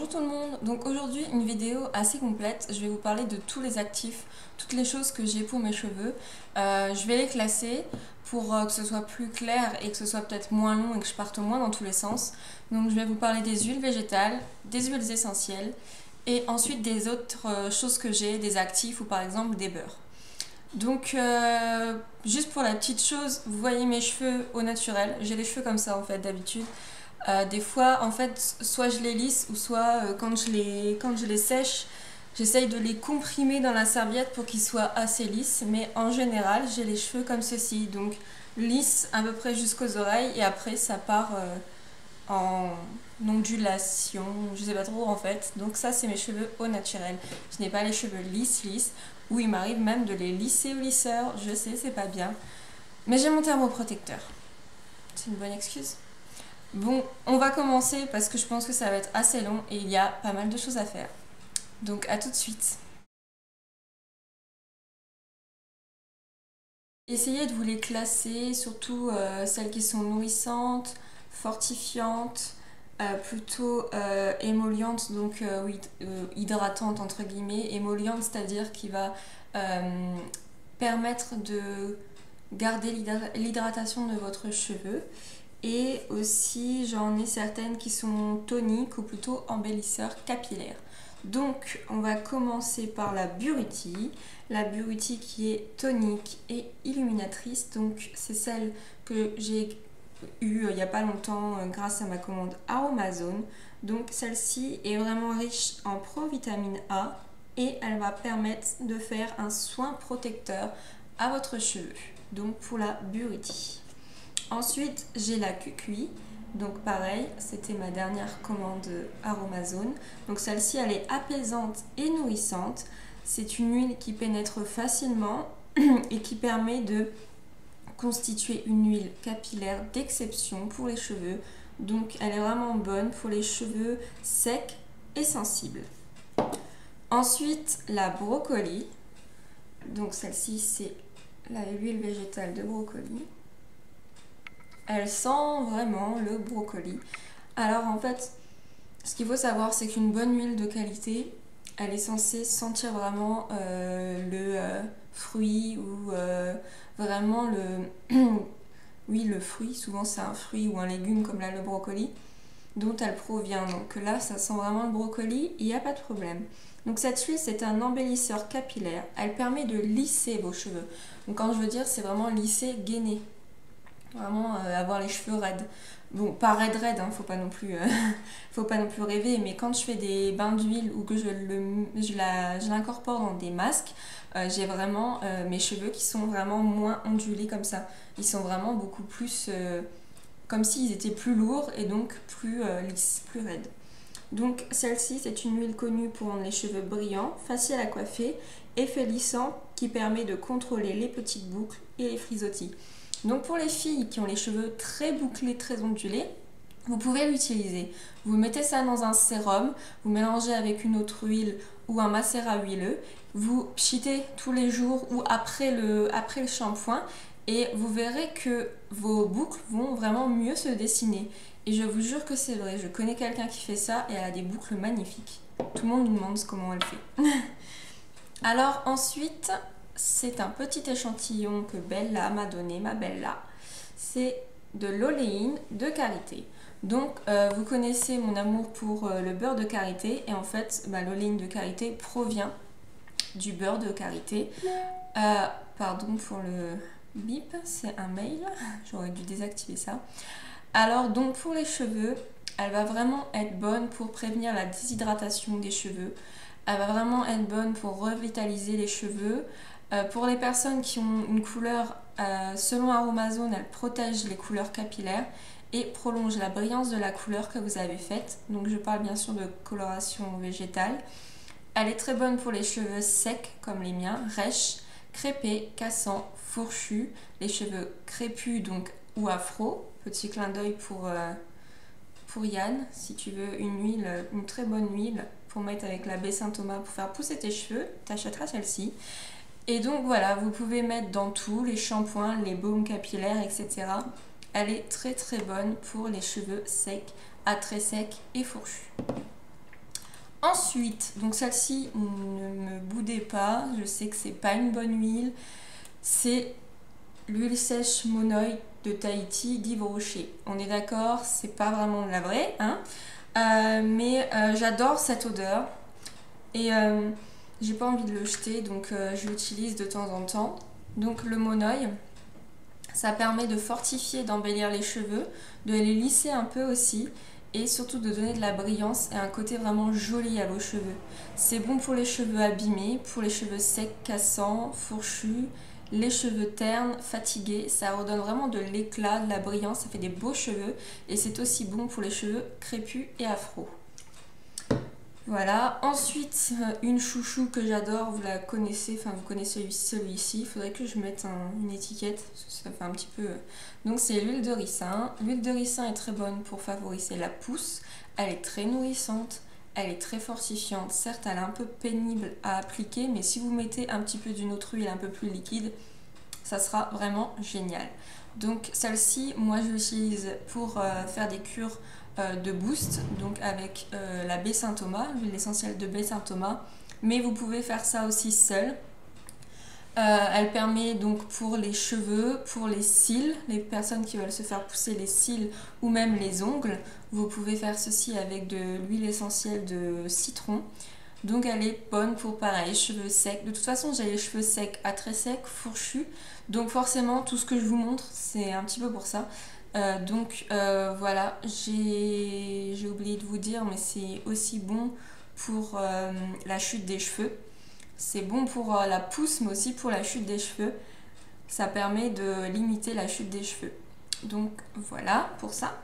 Bonjour tout le monde, donc aujourd'hui une vidéo assez complète, je vais vous parler de tous les actifs, toutes les choses que j'ai pour mes cheveux. Je vais les classer pour que ce soit plus clair et que ce soit peut-être moins long et que je parte moins dans tous les sens. Donc je vais vous parler des huiles végétales, des huiles essentielles et ensuite des autres choses que j'ai, des actifs ou par exemple des beurres. Donc juste pour la petite chose, vous voyez mes cheveux au naturel, j'ai les cheveux comme ça en fait d'habitude. Des fois, en fait, soit je les lisse ou soit quand je les sèche, j'essaye de les comprimer dans la serviette pour qu'ils soient assez lisses. Mais en général, j'ai les cheveux comme ceci, donc lisses à peu près jusqu'aux oreilles et après ça part en ondulation, je sais pas trop en fait. Donc ça, c'est mes cheveux au naturel. Je n'ai pas les cheveux lisses, ou il m'arrive même de les lisser au lisseur. Je sais, c'est pas bien. Mais j'ai mon thermoprotecteur. C'est une bonne excuse. Bon, on va commencer parce que je pense que ça va être assez long et il y a pas mal de choses à faire. Donc à tout de suite. Essayez de vous les classer, surtout celles qui sont nourrissantes, fortifiantes, plutôt émollientes, donc oui, hydratantes entre guillemets. Émolliente, c'est-à-dire qui va permettre de garder l'hydratation de votre cheveu. Et aussi j'en ai certaines qui sont toniques ou plutôt embellisseurs capillaires. Donc on va commencer par la Buriti. La Buriti qui est tonique et illuminatrice. Donc c'est celle que j'ai eue il n'y a pas longtemps grâce à ma commande Aromazone. Donc celle-ci est vraiment riche en provitamine A et elle va permettre de faire un soin protecteur à votre cheveu. Donc pour la Buriti. Ensuite, j'ai la Cucuy. Donc pareil, c'était ma dernière commande Aromazone. Donc celle-ci, elle est apaisante et nourrissante. C'est une huile qui pénètre facilement et qui permet de constituer une huile capillaire d'exception pour les cheveux. Donc elle est vraiment bonne pour les cheveux secs et sensibles. Ensuite, la Brocoli. Donc celle-ci, c'est l'huile végétale de brocoli. Elle sent vraiment le brocoli. Alors en fait, ce qu'il faut savoir, c'est qu'une bonne huile de qualité, elle est censée sentir vraiment le fruit ou vraiment oui, le fruit, souvent c'est un fruit ou un légume comme là le brocoli, dont elle provient. Donc là, ça sent vraiment le brocoli, il n'y a pas de problème. Donc cette huile, c'est un embellisseur capillaire. Elle permet de lisser vos cheveux. Donc quand je veux dire, c'est vraiment lisser, gainer. Vraiment avoir les cheveux raides. Bon, pas raides, hein, faut pas non plus rêver, mais quand je fais des bains d'huile ou que je l'incorpore dans des masques, j'ai vraiment mes cheveux qui sont vraiment moins ondulés comme ça. Ils sont vraiment beaucoup plus comme s'ils étaient plus lourds et donc plus lisses, plus raides. Donc celle-ci, c'est une huile connue pour rendre les cheveux brillants, facile à coiffer, effet lissant qui permet de contrôler les petites boucles et les frisottis. Donc pour les filles qui ont les cheveux très bouclés, très ondulés, vous pouvez l'utiliser. Vous mettez ça dans un sérum, vous mélangez avec une autre huile ou un macérat huileux, vous pchitez tous les jours ou après le shampoing et vous verrez que vos boucles vont vraiment mieux se dessiner. Et je vous jure que c'est vrai, je connais quelqu'un qui fait ça et elle a des boucles magnifiques. Tout le monde nous demande comment elle fait. Alors ensuite, c'est un petit échantillon que Bella m'a donné, ma Bella. C'est de l'oléine de karité. Donc vous connaissez mon amour pour le beurre de karité et en fait l'oléine de karité provient du beurre de karité. Pardon pour le bip, c'est un mail, j'aurais dû désactiver ça. Alors donc pour les cheveux, elle va vraiment être bonne pour prévenir la déshydratation des cheveux. Elle va vraiment être bonne pour revitaliser les cheveux. Pour les personnes qui ont une couleur, selon Aromazone, elle protège les couleurs capillaires et prolonge la brillance de la couleur que vous avez faite. Donc je parle bien sûr de coloration végétale. Elle est très bonne pour les cheveux secs comme les miens, rêches, crépés, cassants, fourchus, les cheveux crépus donc ou afro. Petit clin d'œil pour Yann, si tu veux une huile, une très bonne huile pour mettre avec la baie Saint-Thomas pour faire pousser tes cheveux, t'achèteras celle-ci. Et donc voilà, vous pouvez mettre dans tout, les shampoings, les baumes capillaires, etc. Elle est très très bonne pour les cheveux secs, à très secs et fourchus. Ensuite, donc celle-ci, ne me boudez pas, je sais que c'est pas une bonne huile, c'est l'huile sèche Monoi de Tahiti d'Yves Rocher. On est d'accord, c'est pas vraiment de la vraie, hein, mais j'adore cette odeur et j'ai pas envie de le jeter, donc je l'utilise de temps en temps. Donc le Monoi, ça permet de fortifier, d'embellir les cheveux, de les lisser un peu aussi et surtout de donner de la brillance et un côté vraiment joli à vos cheveux. C'est bon pour les cheveux abîmés, pour les cheveux secs, cassants, fourchus, les cheveux ternes, fatigués. Ça redonne vraiment de l'éclat, de la brillance, ça fait des beaux cheveux et c'est aussi bon pour les cheveux crépus et afro. Voilà, ensuite une chouchou que j'adore, vous la connaissez, enfin vous connaissez celui-ci, il faudrait que je mette une étiquette, parce que ça fait un petit peu... Donc c'est l'huile de ricin. L'huile de ricin est très bonne pour favoriser la pousse, elle est très nourrissante, elle est très fortifiante, certes elle est un peu pénible à appliquer, mais si vous mettez un petit peu d'une autre huile un peu plus liquide, ça sera vraiment génial. Donc celle-ci, moi je l'utilise pour faire des cures de boost, donc avec la baie Saint-Thomas, l'huile essentielle de baie Saint-Thomas, mais vous pouvez faire ça aussi seule. Elle permet donc pour les cheveux, pour les cils, les personnes qui veulent se faire pousser les cils ou même les ongles, vous pouvez faire ceci avec de l'huile essentielle de citron. Donc elle est bonne pour pareil, cheveux secs. De toute façon j'ai les cheveux secs à très secs, fourchus, donc forcément tout ce que je vous montre c'est un petit peu pour ça. Voilà, j'ai oublié de vous dire, mais c'est aussi bon pour la chute des cheveux. C'est bon pour la pousse, mais aussi pour la chute des cheveux. Ça permet de limiter la chute des cheveux. Donc voilà pour ça.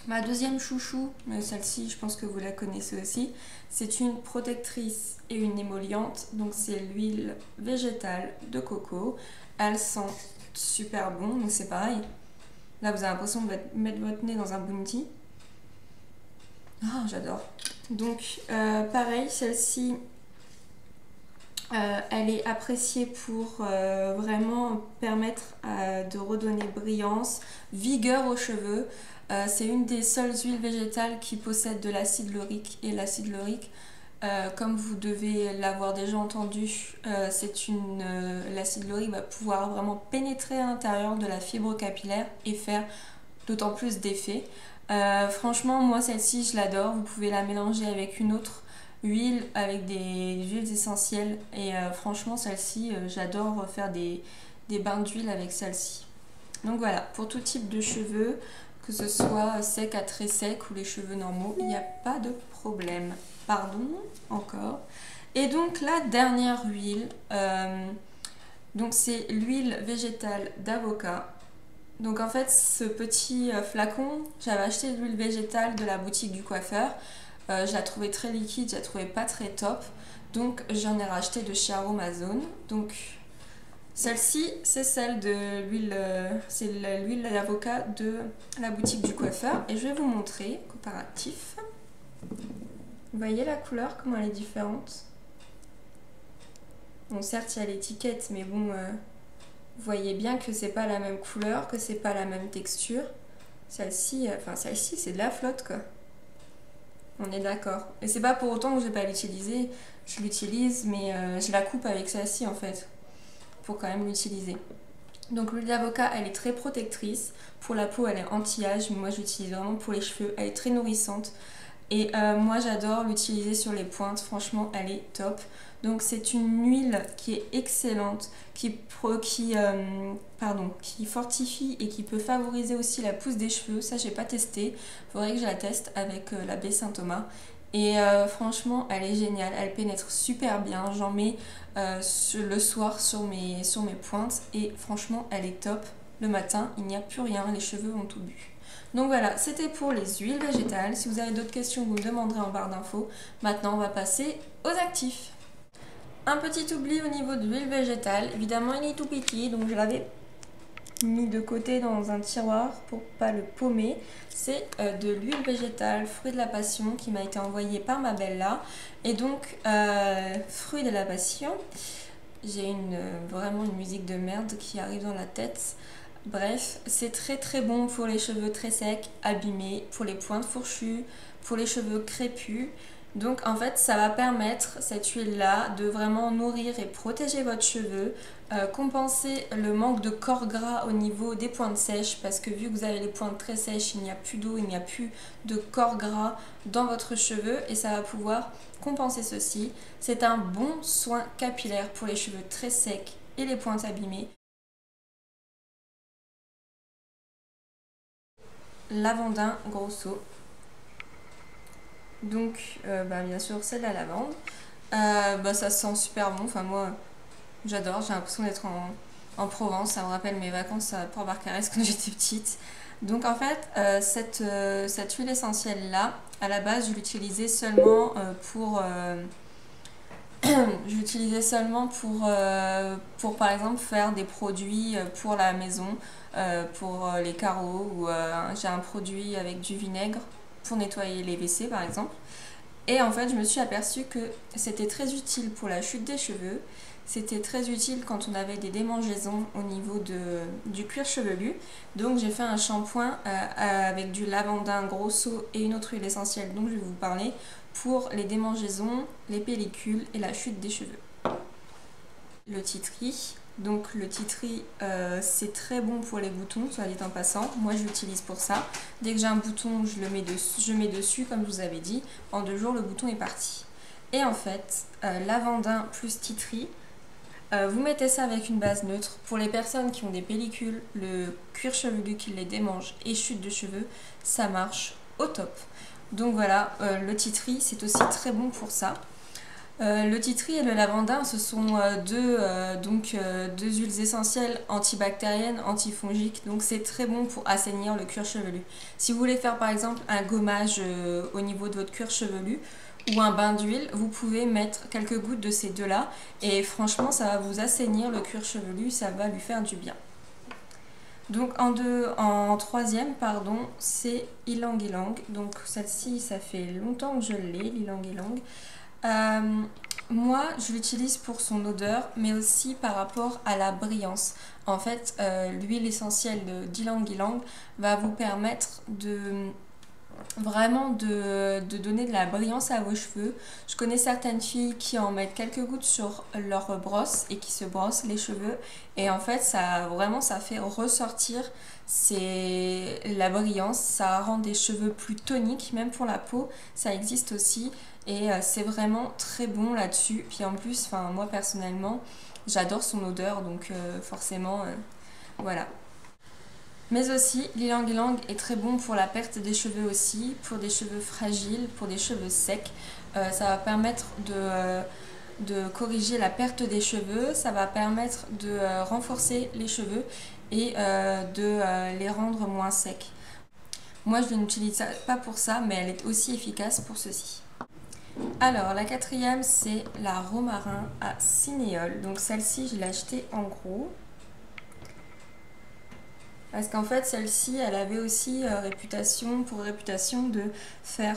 Ma deuxième chouchou, mais celle-ci je pense que vous la connaissez aussi, c'est une protectrice et une émolliente. Donc c'est l'huile végétale de coco. Elle sent super bon, donc c'est pareil. Là, vous avez l'impression de mettre votre nez dans un bounty. Ah, j'adore. Donc, pareil, celle-ci, elle est appréciée pour vraiment permettre de redonner brillance, vigueur aux cheveux. C'est une des seules huiles végétales qui possède de l'acide laurique. Et l'acide laurique, comme vous devez l'avoir déjà entendu, l'acide laurique va pouvoir vraiment pénétrer à l'intérieur de la fibre capillaire et faire d'autant plus d'effet. Franchement, moi celle-ci je l'adore. Vous pouvez la mélanger avec une autre huile, avec des huiles essentielles. Et franchement, celle-ci, j'adore faire des bains d'huile avec celle-ci. Donc voilà, pour tout type de cheveux, que ce soit sec à très sec ou les cheveux normaux, il n'y a pas de problème. Pardon, encore. Et donc la dernière huile, donc c'est l'huile végétale d'avocat. Donc en fait ce petit flacon, j'avais acheté de l'huile végétale de la boutique du coiffeur. Je la trouvais très liquide, je la trouvais pas très top. Donc j'en ai racheté de chez Aromazone. Donc celle-ci, c'est celle de l'huile, c'est l'huile d'avocat de la boutique du coiffeur. Et je vais vous montrer, comparatif. Vous voyez la couleur, comment elle est différente? Bon, certes, il y a l'étiquette, mais bon, vous voyez bien que c'est pas la même couleur, que c'est pas la même texture. Celle-ci, c'est de la flotte, quoi. On est d'accord. Et c'est pas pour autant que je vais pas l'utiliser. Je l'utilise, mais je la coupe avec celle-ci, en fait, pour quand même l'utiliser. Donc l'huile d'avocat, elle est très protectrice. Pour la peau, elle est anti-âge, mais moi, je l'utilise vraiment pour les cheveux. Elle est très nourrissante. Et moi j'adore l'utiliser sur les pointes, franchement elle est top. Donc c'est une huile qui est excellente, qui fortifie et qui peut favoriser aussi la pousse des cheveux. Ça j'ai pas testé, il faudrait que je la teste avec la baie Saint-Thomas. Et franchement elle est géniale, elle pénètre super bien, j'en mets le soir sur mes pointes et franchement elle est top. Le matin il n'y a plus rien, les cheveux ont tout bu. Donc voilà, c'était pour les huiles végétales. Si vous avez d'autres questions, vous me demanderez en barre d'infos. Maintenant, on va passer aux actifs. Un petit oubli au niveau de l'huile végétale. Évidemment, il est tout petit, donc je l'avais mis de côté dans un tiroir pour pas le paumer. C'est de l'huile végétale, fruit de la passion, qui m'a été envoyée par ma belle-là. Et donc, fruit de la passion, j'ai vraiment une musique de merde qui arrive dans la tête. Bref, c'est très très bon pour les cheveux très secs, abîmés, pour les pointes fourchues, pour les cheveux crépus. Donc en fait ça va permettre, cette huile là, de vraiment nourrir et protéger votre cheveu, compenser le manque de corps gras au niveau des pointes sèches, parce que vu que vous avez les pointes très sèches, il n'y a plus d'eau, il n'y a plus de corps gras dans votre cheveu et ça va pouvoir compenser ceci. C'est un bon soin capillaire pour les cheveux très secs et les pointes abîmées. Lavandin grosso. Donc bien sûr c'est de la lavande. Ça sent super bon, enfin moi j'adore, j'ai l'impression d'être en Provence, ça me rappelle mes vacances à Port-Barcarès quand j'étais petite. Donc en fait cette huile essentielle là, à la base je l'utilisais seulement je l'utilisais seulement pour par exemple faire des produits pour la maison, pour les carreaux, ou j'ai un produit avec du vinaigre pour nettoyer les WC par exemple. Et en fait je me suis aperçue que c'était très utile pour la chute des cheveux, c'était très utile quand on avait des démangeaisons au niveau du cuir chevelu. Donc j'ai fait un shampoing avec du lavandin grosso et une autre huile essentielle dont je vais vous parler, pour les démangeaisons, les pellicules et la chute des cheveux. Le tea tree. Donc le tea tree c'est très bon pour les boutons, soit dit en passant. Moi je l'utilise pour ça. Dès que j'ai un bouton, je mets dessus, comme je vous avais dit. En 2 jours le bouton est parti. Et en fait, lavandin plus tea tree, vous mettez ça avec une base neutre. Pour les personnes qui ont des pellicules, le cuir chevelu qui les démange et chute de cheveux, ça marche au top. Donc voilà, le tea tree c'est aussi très bon pour ça. Le tea tree et le lavandin, ce sont deux huiles essentielles antibactériennes, antifongiques, donc c'est très bon pour assainir le cuir chevelu. Si vous voulez faire par exemple un gommage au niveau de votre cuir chevelu ou un bain d'huile, vous pouvez mettre quelques gouttes de ces deux-là et franchement ça va vous assainir le cuir chevelu, ça va lui faire du bien. Donc en troisième, c'est Ylang Ylang. Donc celle-ci, ça fait longtemps que je l'ai, l'Ylang Ylang. Moi, je l'utilise pour son odeur, mais aussi par rapport à la brillance. En fait, l'huile essentielle d'Ylang Ylang va vous permettre vraiment de donner de la brillance à vos cheveux. Je connais certaines filles qui en mettent quelques gouttes sur leur brosse et qui se brossent les cheveux, et en fait ça fait ressortir la brillance, ça rend des cheveux plus toniques, même pour la peau ça existe aussi, et c'est vraiment très bon là-dessus. Puis en plus, moi personnellement j'adore son odeur, donc forcément voilà. Mais aussi, l'Ylang Ylang est très bon pour la perte des cheveux aussi, pour des cheveux fragiles, pour des cheveux secs. Ça va permettre de corriger la perte des cheveux, ça va permettre de renforcer les cheveux et de les rendre moins secs. Moi, je ne l'utilise pas pour ça, mais elle est aussi efficace pour ceci. Alors, la quatrième, c'est la romarin à cinéole. Donc celle-ci, je l'ai achetée en gros. Parce qu'en fait, celle-ci, elle avait aussi pour réputation de faire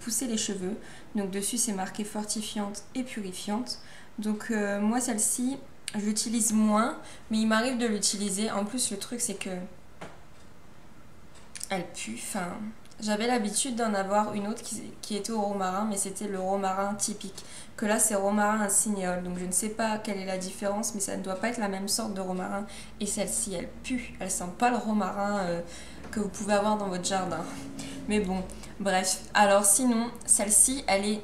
pousser les cheveux. Donc dessus, c'est marqué fortifiante et purifiante. Donc moi, celle-ci, je l'utilise moins, mais il m'arrive de l'utiliser. En plus, le truc, c'est que elle pue. J'avais l'habitude d'en avoir une autre qui était au romarin, mais c'était le romarin typique. Que là, c'est romarin à cinéole. Donc je ne sais pas quelle est la différence, mais ça ne doit pas être la même sorte de romarin. Et celle-ci, elle pue. Elle sent pas le romarin que vous pouvez avoir dans votre jardin. Mais bon, bref. Alors sinon, celle-ci, elle est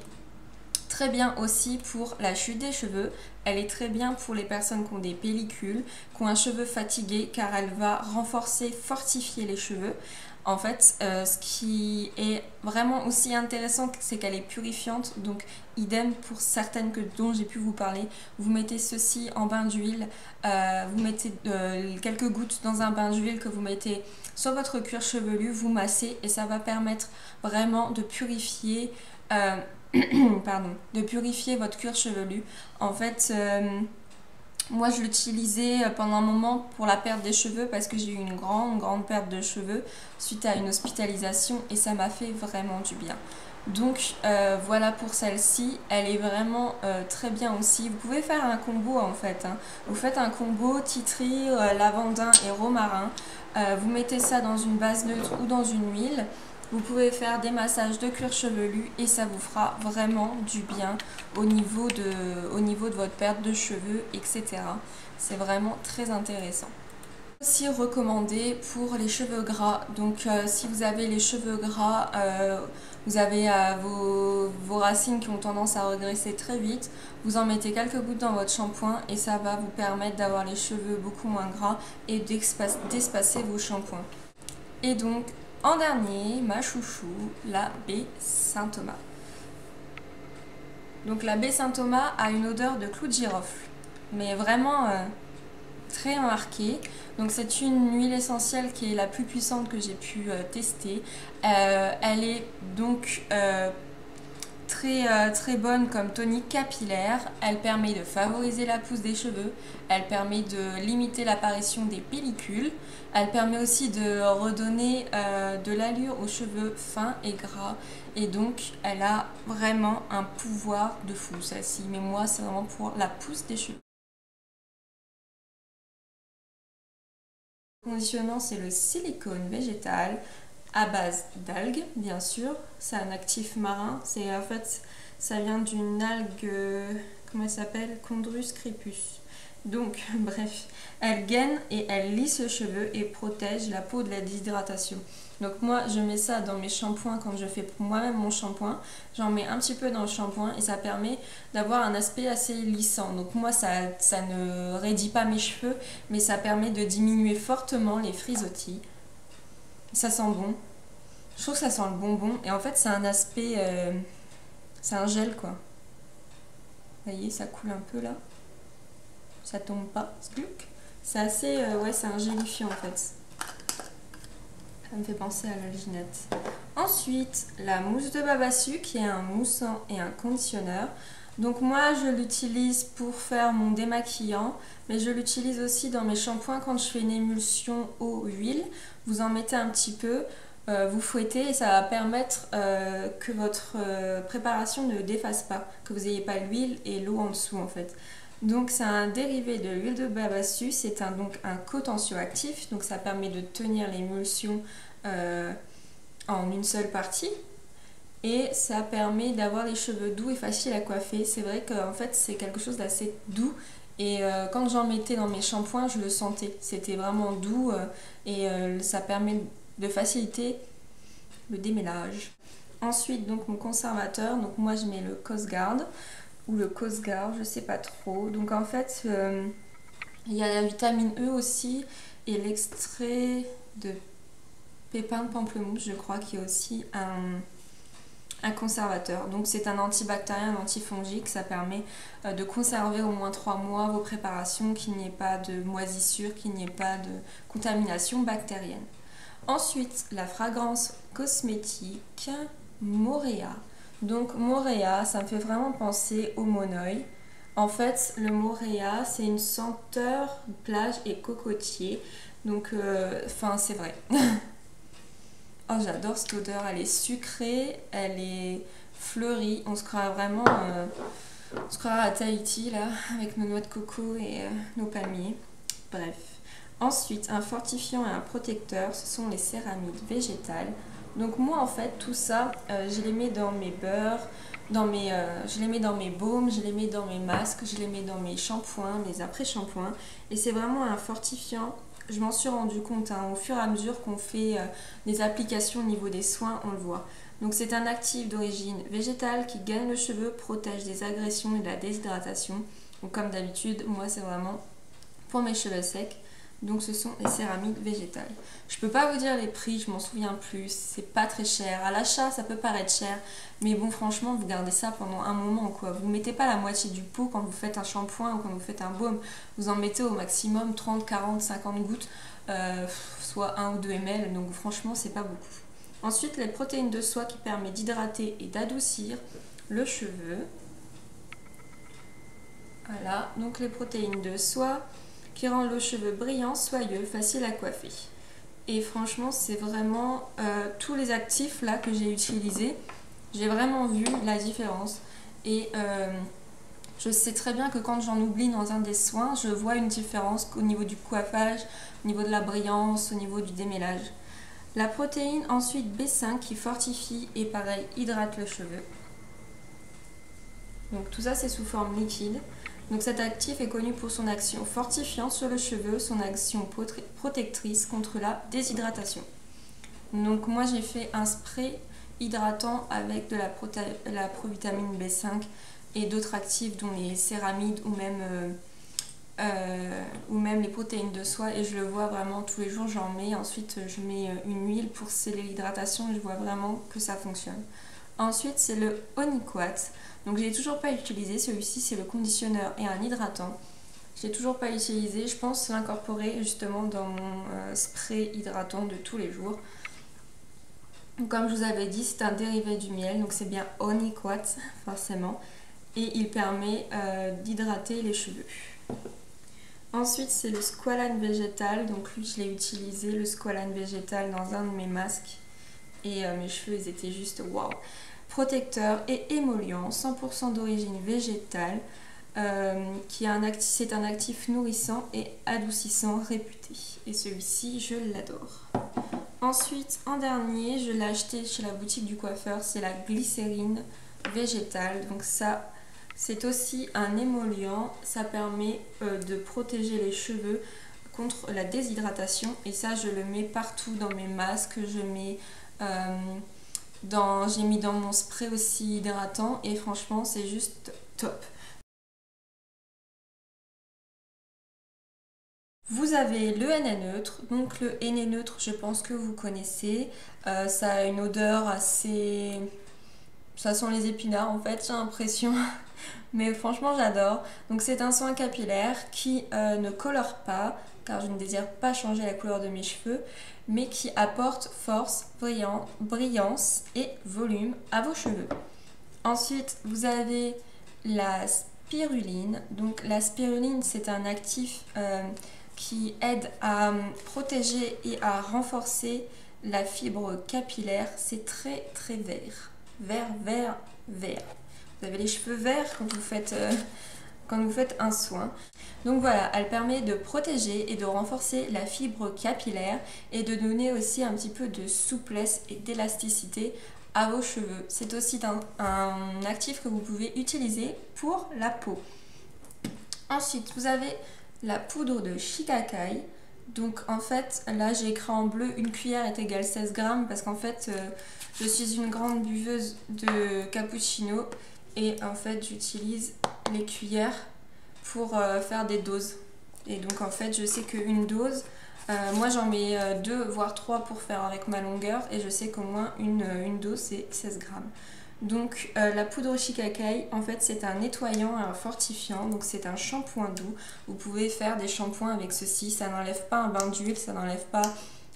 très bien aussi pour la chute des cheveux. Elle est très bien pour les personnes qui ont des pellicules, qui ont un cheveu fatigué, car elle va renforcer, fortifier les cheveux. En fait, ce qui est vraiment aussi intéressant, c'est qu'elle est purifiante. Donc idem pour certaines dont j'ai pu vous parler. Vous mettez ceci en bain d'huile, vous mettez quelques gouttes dans un bain d'huile que vous mettez sur votre cuir chevelu, vous massez, et ça va permettre vraiment de purifier de purifier votre cuir chevelu. En fait, moi je l'utilisais pendant un moment pour la perte des cheveux, parce que j'ai eu une grande perte de cheveux suite à une hospitalisation, et ça m'a fait vraiment du bien. Donc voilà pour celle-ci, elle est vraiment très bien aussi. Vous pouvez faire un combo en fait, hein. Vous faites un combo tea tree, lavandin et romarin. Vous mettez ça dans une base neutre ou dans une huile. Vous pouvez faire des massages de cuir chevelu et ça vous fera vraiment du bien au niveau de votre perte de cheveux, etc. C'est vraiment très intéressant. Aussi recommandé pour les cheveux gras. Donc si vous avez les cheveux gras, vous avez vos racines qui ont tendance à regresser très vite, vous en mettez quelques gouttes dans votre shampoing et ça va vous permettre d'avoir les cheveux beaucoup moins gras et d'espacer vos shampoings. Et donc en dernier, ma chouchou, la baie Saint-Thomas. Donc la baie Saint-Thomas a une odeur de clou de girofle, mais vraiment très marquée. Donc c'est une huile essentielle qui est la plus puissante que j'ai pu tester. Elle est donc très bonne comme tonique capillaire. Elle permet de favoriser la pousse des cheveux. Elle permet de limiter l'apparition des pellicules. Elle permet aussi de redonner de l'allure aux cheveux fins et gras. Et donc elle a vraiment un pouvoir de fou celle-ci. Mais moi c'est vraiment pour la pousse des cheveux. Le conditionnement, c'est le silicone végétal à base d'algues, bien sûr. C'est un actif marin. En fait, ça vient d'une algue, comment elle s'appelle? Chondrus crepus. Donc, bref, elle gaine et elle lisse le cheveu et protège la peau de la déshydratation. Donc moi, je mets ça dans mes shampoings quand je fais pour moi-même mon shampoing. J'en mets un petit peu dans le shampoing et ça permet d'avoir un aspect assez lissant. Donc moi, ça ne raidit pas mes cheveux, mais ça permet de diminuer fortement les frisottis. Ça sent bon. Je trouve que ça sent le bonbon. Et en fait, c'est un aspect... c'est un gel, quoi. Vous voyez, ça coule un peu, là. Ça tombe pas. C'est assez... ouais, c'est un gélifiant, en fait. Ça me fait penser à l'alginate. Ensuite, la mousse de Babassu qui est un moussant et un conditionneur. Donc moi, je l'utilise pour faire mon démaquillant, mais je l'utilise aussi dans mes shampoings quand je fais une émulsion eau-huile. Vous en mettez un petit peu, vous fouettez et ça va permettre que votre préparation ne défasse pas, que vous n'ayez pas l'huile et l'eau en dessous en fait. Donc c'est un dérivé de l'huile de Babassu, c'est donc un co-tensioactif, donc ça permet de tenir l'émulsion en une seule partie et ça permet d'avoir les cheveux doux et faciles à coiffer. C'est vrai qu'en fait c'est quelque chose d'assez doux et quand j'en mettais dans mes shampoings je le sentais, c'était vraiment doux et ça permet de faciliter le démêlage. Ensuite donc mon conservateur, donc moi je mets le Cosguard ou le Cosguard, je sais pas trop. Donc en fait, il y a la vitamine E aussi et l'extrait de pépins de pamplemousse, je crois, qui est aussi un conservateur. Donc c'est un antibactérien, un antifongique, ça permet de conserver au moins 3 mois vos préparations, qu'il n'y ait pas de moisissure, qu'il n'y ait pas de contamination bactérienne. Ensuite, la fragrance cosmétique Moréa. Donc Moréa, ça me fait vraiment penser au monoï. En fait, le Moréa, c'est une senteur plage et cocotier. Donc, enfin, c'est vrai. Oh, j'adore cette odeur. Elle est sucrée, elle est fleurie. On se croit vraiment... on se croit à Tahiti, là, avec nos noix de coco et nos palmiers. Bref. Ensuite, un fortifiant et un protecteur, ce sont les céramides végétales. Donc moi en fait tout ça je les mets dans mes beurres, je les mets dans mes baumes, je les mets dans mes masques, je les mets dans mes shampoings, mes après-shampoings et c'est vraiment un fortifiant. Je m'en suis rendu compte au fur et à mesure qu'on fait des applications au niveau des soins, on le voit. Donc c'est un actif d'origine végétale qui gagne le cheveu, protège des agressions et de la déshydratation. Donc comme d'habitude, moi c'est vraiment pour mes cheveux secs. Donc ce sont les céramides végétales. Je peux pas vous dire les prix, je m'en souviens plus, c'est pas très cher. À l'achat ça peut paraître cher, mais bon franchement vous gardez ça pendant un moment quoi. Vous mettez pas la moitié du pot quand vous faites un shampoing ou quand vous faites un baume. Vous en mettez au maximum 30, 40, 50 gouttes, soit 1 ou 2 ml, donc franchement c'est pas beaucoup. Ensuite les protéines de soie qui permettent d'hydrater et d'adoucir le cheveu. Voilà, donc les protéines de soie qui rend le cheveu brillant, soyeux, facile à coiffer. Et franchement, c'est vraiment tous les actifs là que j'ai utilisés, j'ai vraiment vu la différence. Et je sais très bien que quand j'en oublie dans un des soins, je vois une différence au niveau du coiffage, au niveau de la brillance, au niveau du démêlage. La protéine ensuite B5 qui fortifie et pareil hydrate le cheveu. Donc tout ça c'est sous forme liquide. Donc cet actif est connu pour son action fortifiante sur le cheveu, son action protectrice contre la déshydratation. Donc moi j'ai fait un spray hydratant avec de la provitamine B5 et d'autres actifs dont les céramides ou même les protéines de soie, et je le vois vraiment tous les jours, j'en mets. Ensuite je mets une huile pour sceller l'hydratation et je vois vraiment que ça fonctionne. Ensuite c'est le Oniquat. Donc je l'ai toujours pas utilisé, celui-ci c'est le conditionneur et un hydratant. Je l'ai toujours pas utilisé, je pense l'incorporer justement dans mon spray hydratant de tous les jours. Donc, comme je vous avais dit, c'est un dérivé du miel, donc c'est bien Oniquat forcément, et il permet d'hydrater les cheveux. Ensuite c'est le squalane végétal, donc lui je l'ai utilisé, le squalane végétal, dans un de mes masques, et mes cheveux ils étaient juste waouh. Protecteur et émollient, 100% d'origine végétale, c'est un actif nourrissant et adoucissant réputé. Et celui-ci, je l'adore. Ensuite, en dernier, je l'ai acheté chez la boutique du coiffeur, c'est la glycérine végétale. Donc ça, c'est aussi un émollient, ça permet de protéger les cheveux contre la déshydratation. Et ça, je le mets partout dans mes masques, j'ai mis dans mon spray aussi hydratant, et franchement c'est juste top. Vous avez le henné neutre, donc le henné neutre je pense que vous connaissez, ça a une odeur assez... ça sent les épinards en fait, j'ai l'impression, mais franchement j'adore. Donc c'est un soin capillaire qui ne colore pas, car je ne désire pas changer la couleur de mes cheveux, mais qui apporte force, brillance et volume à vos cheveux. Ensuite, vous avez la spiruline. Donc la spiruline, c'est un actif qui aide à protéger et à renforcer la fibre capillaire. C'est très très vert. Vert. Vous avez les cheveux verts quand vous faites un soin. Donc voilà, elle permet de protéger et de renforcer la fibre capillaire et de donner aussi un petit peu de souplesse et d'élasticité à vos cheveux. C'est aussi un actif que vous pouvez utiliser pour la peau. Ensuite, vous avez la poudre de shikakai. Donc en fait, là j'ai écrit en bleu, une cuillère est égale 16 grammes parce qu'en fait, je suis une grande buveuse de cappuccino et en fait j'utilise les cuillères pour faire des doses. Et donc en fait je sais qu'une dose, moi j'en mets 2 voire 3 pour faire avec ma longueur, et je sais qu'au moins une dose c'est 16 grammes. Donc la poudre shikakai en fait c'est un nettoyant et un fortifiant, donc c'est un shampoing doux. Vous pouvez faire des shampoings avec ceci, ça n'enlève pas un bain d'huile, ça n'enlève pas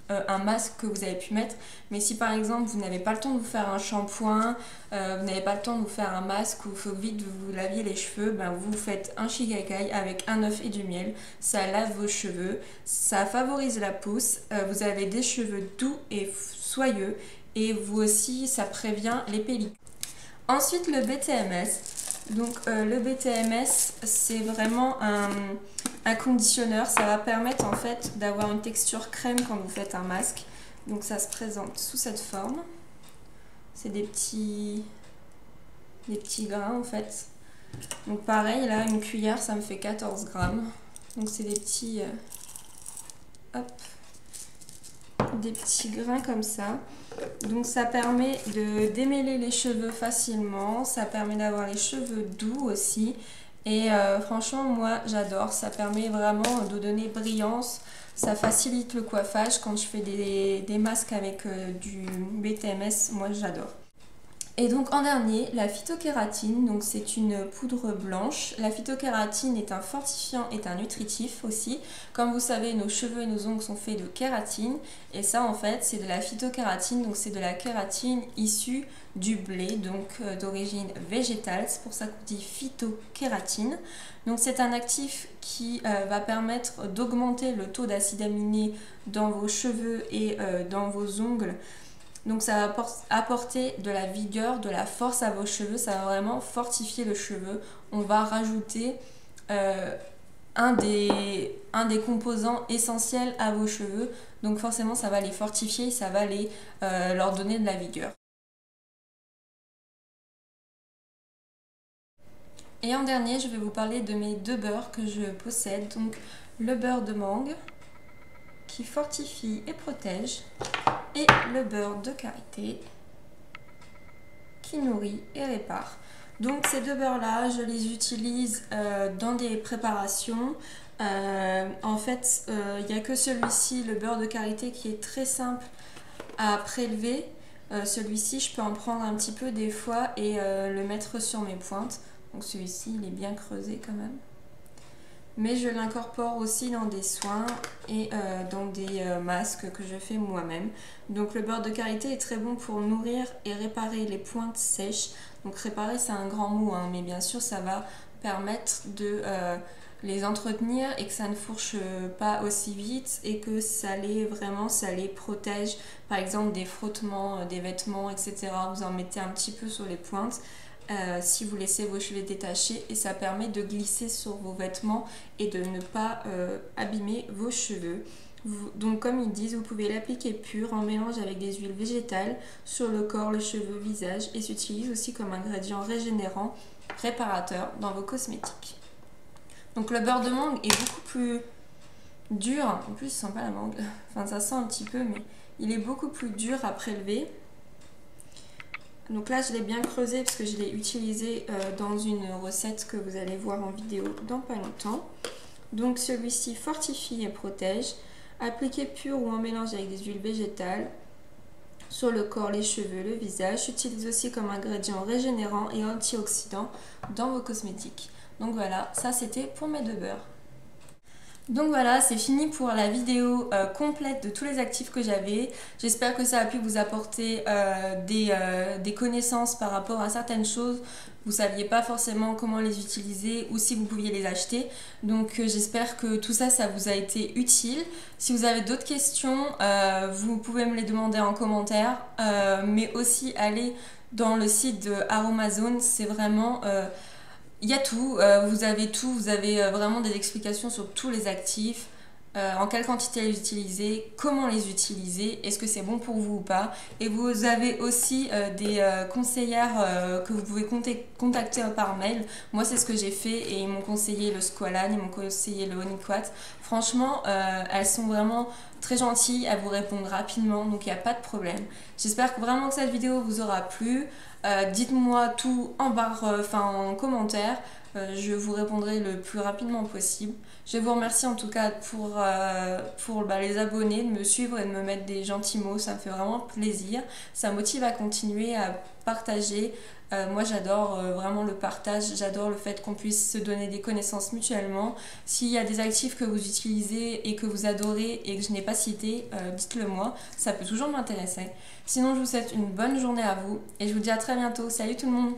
un masque que vous avez pu mettre, mais si par exemple vous n'avez pas le temps de vous faire un shampoing, vous n'avez pas le temps de vous faire un masque, ou il faut vite vous laviez les cheveux, ben vous faites un shikakai avec un œuf et du miel, ça lave vos cheveux, ça favorise la pousse, vous avez des cheveux doux et soyeux, et vous aussi ça prévient les pellicules. Ensuite le BTMS. Donc le BTMS c'est vraiment un conditionneur, ça va permettre en fait d'avoir une texture crème quand vous faites un masque. Donc ça se présente sous cette forme. C'est des petits grains en fait. Donc pareil, là une cuillère ça me fait 14 grammes. Donc c'est des petits des petits grains comme ça. Donc ça permet de démêler les cheveux facilement, ça permet d'avoir les cheveux doux aussi, et franchement moi j'adore, ça permet vraiment de donner brillance, ça facilite le coiffage. Quand je fais des masques avec du BTMS, moi j'adore. Et donc en dernier, la phytokératine, donc c'est une poudre blanche. La phytokératine est un fortifiant et un nutritif aussi. Comme vous savez, nos cheveux et nos ongles sont faits de kératine, et ça en fait c'est de la phytokératine, donc c'est de la kératine issue du blé, donc d'origine végétale, c'est pour ça qu'on dit phytokératine. Donc c'est un actif qui va permettre d'augmenter le taux d'acides aminés dans vos cheveux et dans vos ongles. Donc ça va apporter de la vigueur, de la force à vos cheveux, ça va vraiment fortifier le cheveu. On va rajouter un des composants essentiels à vos cheveux. Donc forcément ça va les fortifier, ça va leur donner de la vigueur. Et en dernier, je vais vous parler de mes 2 beurres que je possède. Donc le beurre de mangue qui fortifie et protège et le beurre de karité qui nourrit et répare. Donc ces 2 beurres là, je les utilise dans des préparations. En fait, il n'y a que celui-ci, le beurre de karité, qui est très simple à prélever. Celui-ci, je peux en prendre un petit peu des fois et le mettre sur mes pointes. Donc celui-ci, il est bien creusé quand même. Mais je l'incorpore aussi dans des soins et dans des masques que je fais moi-même. Donc le beurre de karité est très bon pour nourrir et réparer les pointes sèches. Donc réparer, c'est un grand mot, hein, mais bien sûr ça va permettre de les entretenir et que ça ne fourche pas aussi vite et que ça les protège. Par exemple des frottements, des vêtements, etc. Vous en mettez un petit peu sur les pointes. Si vous laissez vos cheveux détachés, et ça permet de glisser sur vos vêtements et de ne pas abîmer vos cheveux. Donc comme ils disent, vous pouvez l'appliquer pur en mélange avec des huiles végétales sur le corps, les cheveux, visage, et s'utilise aussi comme ingrédient régénérant, réparateur dans vos cosmétiques. Donc le beurre de mangue est beaucoup plus dur, en plus il sent pas la mangue, enfin ça sent un petit peu, mais il est beaucoup plus dur à prélever. Donc là je l'ai bien creusé parce que je l'ai utilisé dans une recette que vous allez voir en vidéo dans pas longtemps. Donc celui-ci fortifie et protège, appliqué pur ou en mélange avec des huiles végétales sur le corps, les cheveux, le visage. S'utilise aussi comme ingrédient régénérant et antioxydant dans vos cosmétiques. Donc voilà, ça c'était pour mes 2 beurres. Donc voilà, c'est fini pour la vidéo complète de tous les actifs que j'avais. J'espère que ça a pu vous apporter des connaissances par rapport à certaines choses. Vous ne saviez pas forcément comment les utiliser ou si vous pouviez les acheter. Donc j'espère que tout ça, ça vous a été utile. Si vous avez d'autres questions, vous pouvez me les demander en commentaire. Mais aussi aller dans le site de Aromazone, c'est vraiment... il y a tout, vous avez vraiment des explications sur tous les actifs, en quelle quantité les utiliser, comment les utiliser, est-ce que c'est bon pour vous ou pas. Et vous avez aussi des conseillères que vous pouvez contacter par mail. Moi c'est ce que j'ai fait et ils m'ont conseillé le Squalane, ils m'ont conseillé le Oniquat. Franchement, elles sont vraiment très gentilles, elles vous répondent rapidement, donc il n'y a pas de problème. J'espère vraiment que cette vidéo vous aura plu. Dites-moi tout en commentaire, je vous répondrai le plus rapidement possible. Je vous remercie en tout cas pour les abonnés, de me suivre et de me mettre des gentils mots, ça me fait vraiment plaisir. Ça motive à continuer à partager. Moi j'adore vraiment le partage, j'adore le fait qu'on puisse se donner des connaissances mutuellement. S'il y a des actifs que vous utilisez et que vous adorez et que je n'ai pas cité, dites-le moi, ça peut toujours m'intéresser. Sinon je vous souhaite une bonne journée à vous et je vous dis à très bientôt. Salut tout le monde!